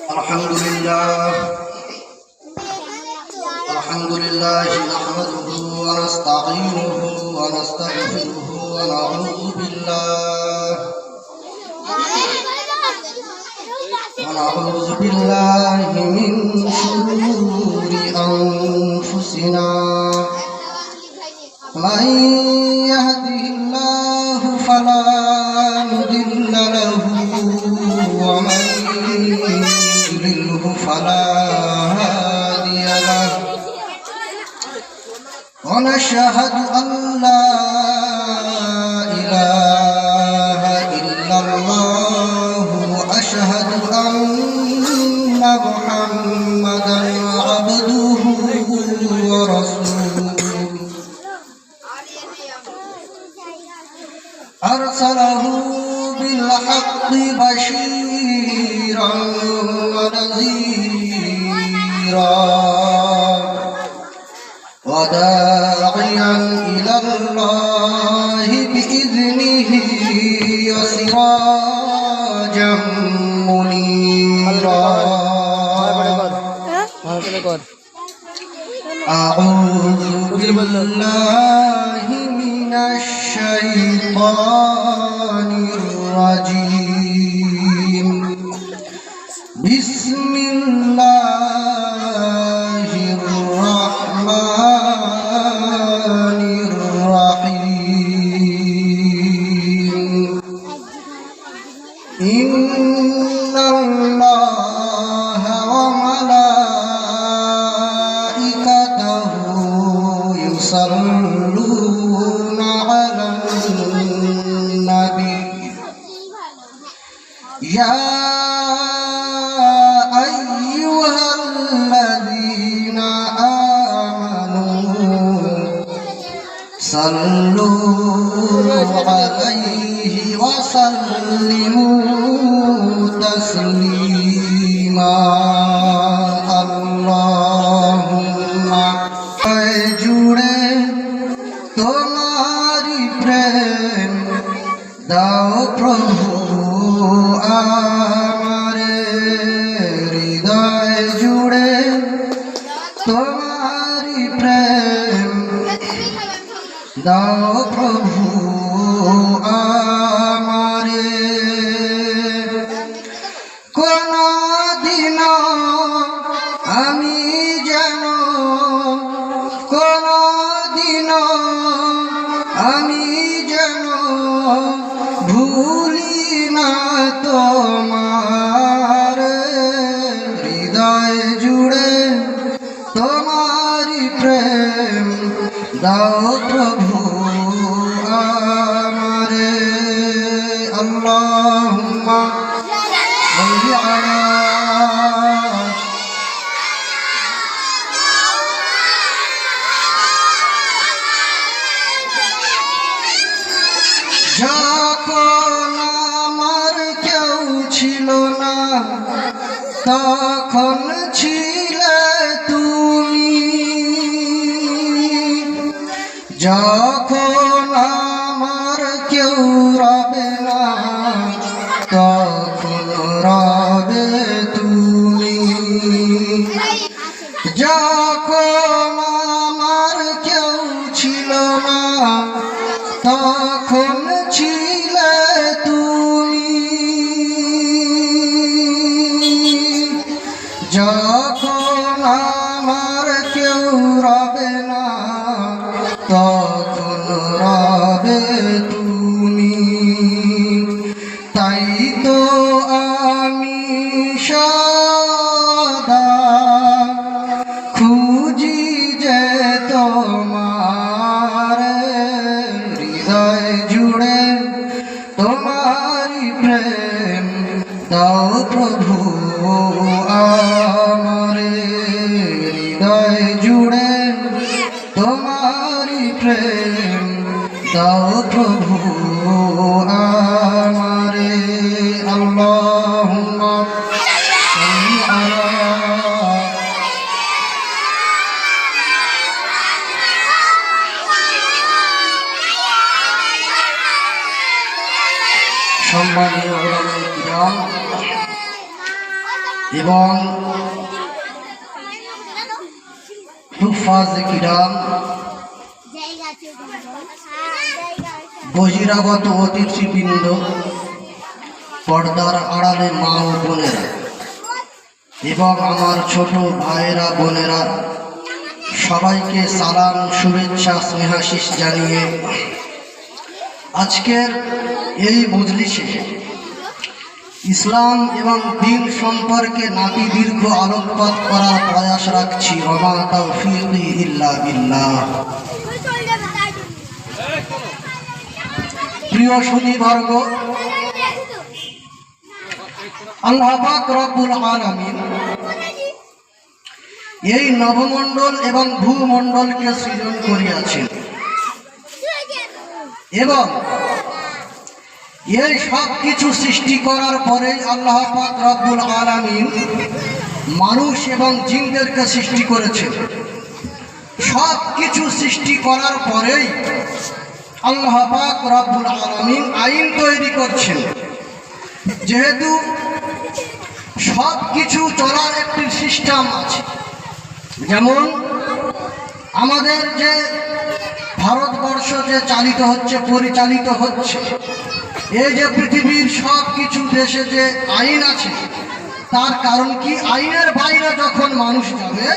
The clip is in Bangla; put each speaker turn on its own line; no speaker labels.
Alhamdulillah nahmaduhu wa nasta'inuhu wa nastaghfiruhu wa na'udzu billahi min shururi anfusina man yahdihillahu fala mudilla lahu wa man yudlilhu fala hadiya lahu wa nashhadu an la ilaha illallah wa ashhadu anna muhammadan abduhu wa rasuluhu arsalahu bil haqqi bashiran wa nadhira wa da'iyan ila Allah bi idnihi wa sirajan munira. A'udzu billahi minasy syaitanir rajim. Bismillahirrahmanirrahim. Innallaha wa malaikatahu yusalluna 'alan nabi. Ya ayyuhalladzina amanu sallu 'alaihi wa sallimu taslima. Allahumma jure tomari prem dao prabhu amare hriday jure tomari prem dao prabhu amare. কোনো দিন আমি যেন কোনো দিন আমি যেন ভুলি না তোমার হৃদয় জুড়ে তোমারি প্রেম দাও প্রভু আমারে। আল্লাহুম্মা সাল্লি আলা যখন আমার কেউ ছিল না তখন ছিলে তুমি, যখন আমার কেউ রবে না তখন রবে তুমি, যখন আমার কেউ ছিল না তখন ছিলে তুমি, যখন আমার কেউ রবে না তখন রবে তুমি। তাই তো আমি সদা খুঁজি যে তোমার হৃদয় জুড়ে তোমারি প্রেম দাও প্রভু আমারে। হৃদয় জুড়ে তোমারি প্রেম দাও প্রভু আমারে। আল্লাহুম্মা সাল্লি আলা সম্মানীয় উলামায়ে কিরাম, এবং হুফাজ কিরাম, বহিরাগত অতিথিবৃন্দ, পর্দার আড়ালে মা ও বোনেরা এবং আমার ছোট ভাইয়েরা বোনেরা, সবাইকে সালাম, শুভেচ্ছা, স্নেহাশিস জানিয়ে আজকের এই মজলিসে ইসলাম এবং দ্বীন সম্পর্কে নাতি দীর্ঘ আলোকপাত করার প্রয়াস রাখছি। ওয়া মা তাওফীকি ইল্লা বিল্লাহ। প্রিয় সুধীবর্গ, আল্লাহ পাক রব্বুল আলামিন এই নবমণ্ডল এবং ভূমণ্ডলকে সৃজন করিয়াছেন এবং এই সব কিছু সৃষ্টি করার পরে আল্লাহ পাক রব্বুল আলামিন মানুষ এবং জিনদেরকে সৃষ্টি করেছেন। সব কিছু সৃষ্টি করার পরেই আল্লাহ পাক রব্বুল আলামিন আইন তৈরি করছেন। যেহেতু সব কিছু চলার একটি সিস্টেম আছে, যেমন আমাদের যে ভারতবর্ষ যে চালিত হচ্ছে, পরিচালিত হচ্ছে, এই যে পৃথিবীর সব কিছু দেশে যে আইন আছে, তার কারণ কি? আইনের বাইরে যখন মানুষ যাবে